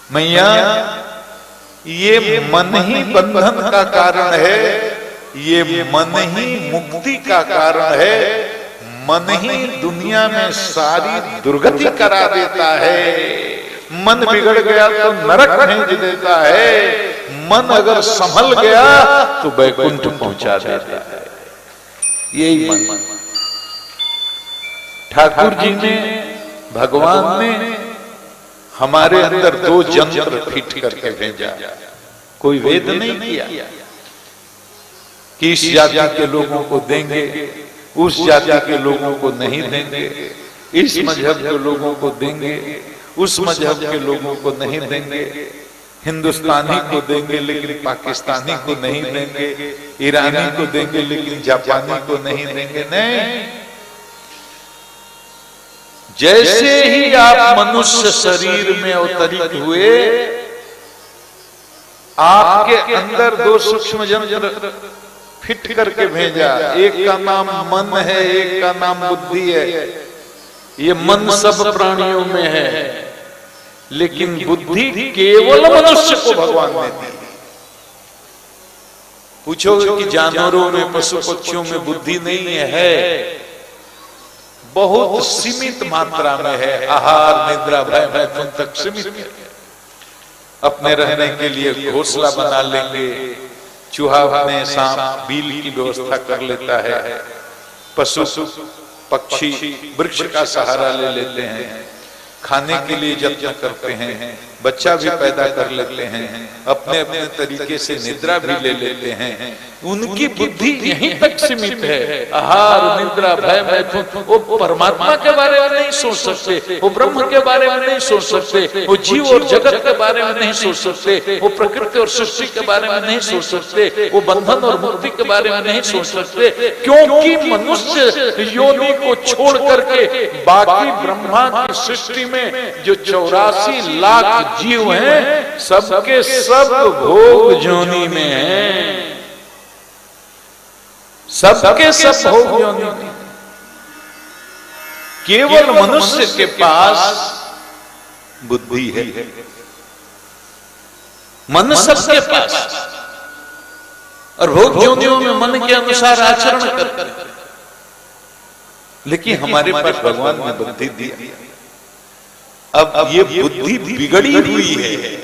मैया ये मन ही बंधन का कारण है, ये मन ही मुक्ति का कारण है, मन ही दुनिया में सारी दुर्गति करा देता है। मन बिगड़ गया तो नरक भेज देता है, मन अगर संभल गया तो वैकुंठ पहुंचा देता है। यही मन। ठाकुर जी ने, भगवान ने हमारे अंदर दो यंत्र फिट करके भेजा। कोई वेद नहीं किया कि इस जाति के लोगों को देंगे, उस जाति के लोगों को नहीं देंगे, इस मजहब के लोगों को देंगे, उस मजहब के लोगों को नहीं देंगे, हिंदुस्तानी को देंगे लेकिन पाकिस्तानी को नहीं देंगे, ईरानी को देंगे लेकिन जापानी को नहीं देंगे। नहीं, जैसे ही आप मनुष्य शरीर में अवतरित हुए, आपके अंदर दो सूक्ष्म यंत्र फिट करके भेजा। एक का नाम मन है, एक का नाम बुद्धि है। ये मन सब प्राणियों में है, लेकिन बुद्धि केवल मनुष्य को भगवान ने दी। पूछोगे कि जानवरों में, पशु पक्षियों में बुद्धि नहीं है? बहुत सीमित मात्रा में है। आहार, निद्रा, भय, मैथुन तक सीमित है। अपने रहने के लिए घोंसला बना लेंगे, चूहा अपने सांप बील की व्यवस्था कर लेता है, पशु पक्षी वृक्ष का सहारा ले लेते हैं, खाने के लिए यत्न करते हैं, बच्चा भी पैदा कर लेते हैं, अपने अपने तरीके से निद्रा भी ले लेते हैं। उनकी बुद्धि यहीं तक सीमित है। आहार, निद्रा, भय, मैथुन। वो परमात्मा के बारे में नहीं सोच सकते, वो ब्रह्म के बारे में नहीं सोच सकते, वो जीव और जगत के बारे में नहीं सोच सकते, वो प्रकृति और सृष्टि के बारे में नहीं सोच सकते, वो बंधन और मुक्ति के बारे में नहीं सोच सकते, क्योंकि मनुष्य योनि को छोड़ करके बाकी ब्रह्मा की सृष्टि में जो 84 लाख जीव हैं, सबके सब भोग योनि में हैं। सबके सब भोग योनि में। केवल मनुष्य के पास बुद्धि है। मन सबके पास, और भोग योनियों में मन के अनुसार आचरण करते हैं। लेकिन हमारे पास भगवान ने बुद्धि दी। अब ये बुद्धि बिगड़ी हुई है।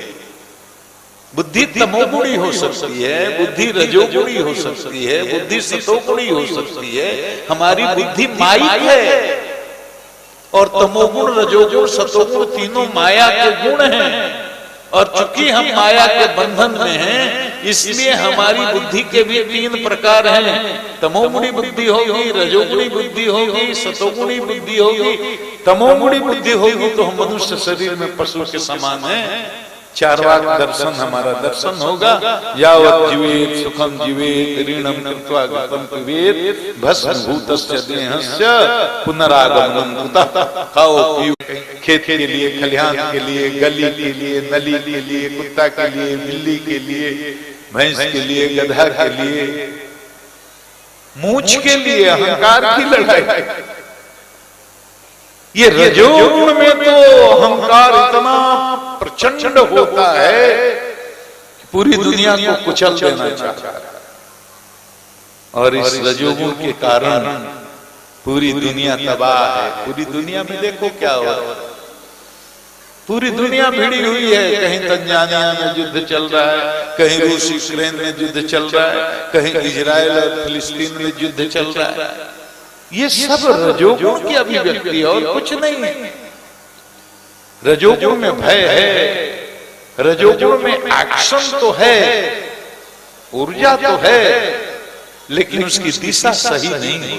बुद्धि तमोगुणी हो सकती है, बुद्धि रजोगुणी हो सकती है, बुद्धि सतोगुणी हो सकती है। हमारी बुद्धि माई है, और तमोगुण, रजोगुण, सतोगुण तीनों माया के गुण हैं। और चूंकि हम माया के बंधन में हैं, इसलिए हमारी बुद्धि के भी 3 प्रकार हैं। तमोगुणी बुद्धि होगी, रजोगुणी बुद्धि होगी, सतोगुणी बुद्धि होगी। तमोगुणी बुद्धि होगी तो हम मनुष्य शरीर में पशु के समान हैं। चारवाक दर्शन हमारा दर्शन होगा। यावत् जीवेत सुखम जीवेत, ऋणम कृत्वा गतम पिबेत, भस्म भूतस्य देहस्य पुनरागमनम कुतः। खाओ पियो, खेत के लिए, खलिहान के लिए, गली के लिए, नली के लिए, कुत्ता के लिए, बिल्ली के लिए, भैंस के लिए, गधा के लिए, मूंछ के लिए, अहंकार की लड़ाई। ये रजोगुण में तो अहंकार इतना प्रचंड होता है कि पूरी दुनिया को कुचल देना चाहता है। और इस रजोगुण के कारण पूरी दुनिया तबाह है। पूरी दुनिया में देखो क्या हो रहा है। पूरी दुनिया भिड़ी हुई है। कहीं तंजानिया में युद्ध चल रहा है, कहीं रूस यूक्रेन में युद्ध चल रहा है, कहीं इजराइल और फिलिस्तीन में युद्ध चल रहा है। ये सब रजोगुण की अभिव्यक्ति है और कुछ नहीं है। रजोगुण में भय है, रजोगुण में एक्शन तो है, ऊर्जा तो है, लेकिन उसकी दिशा सही नहीं है।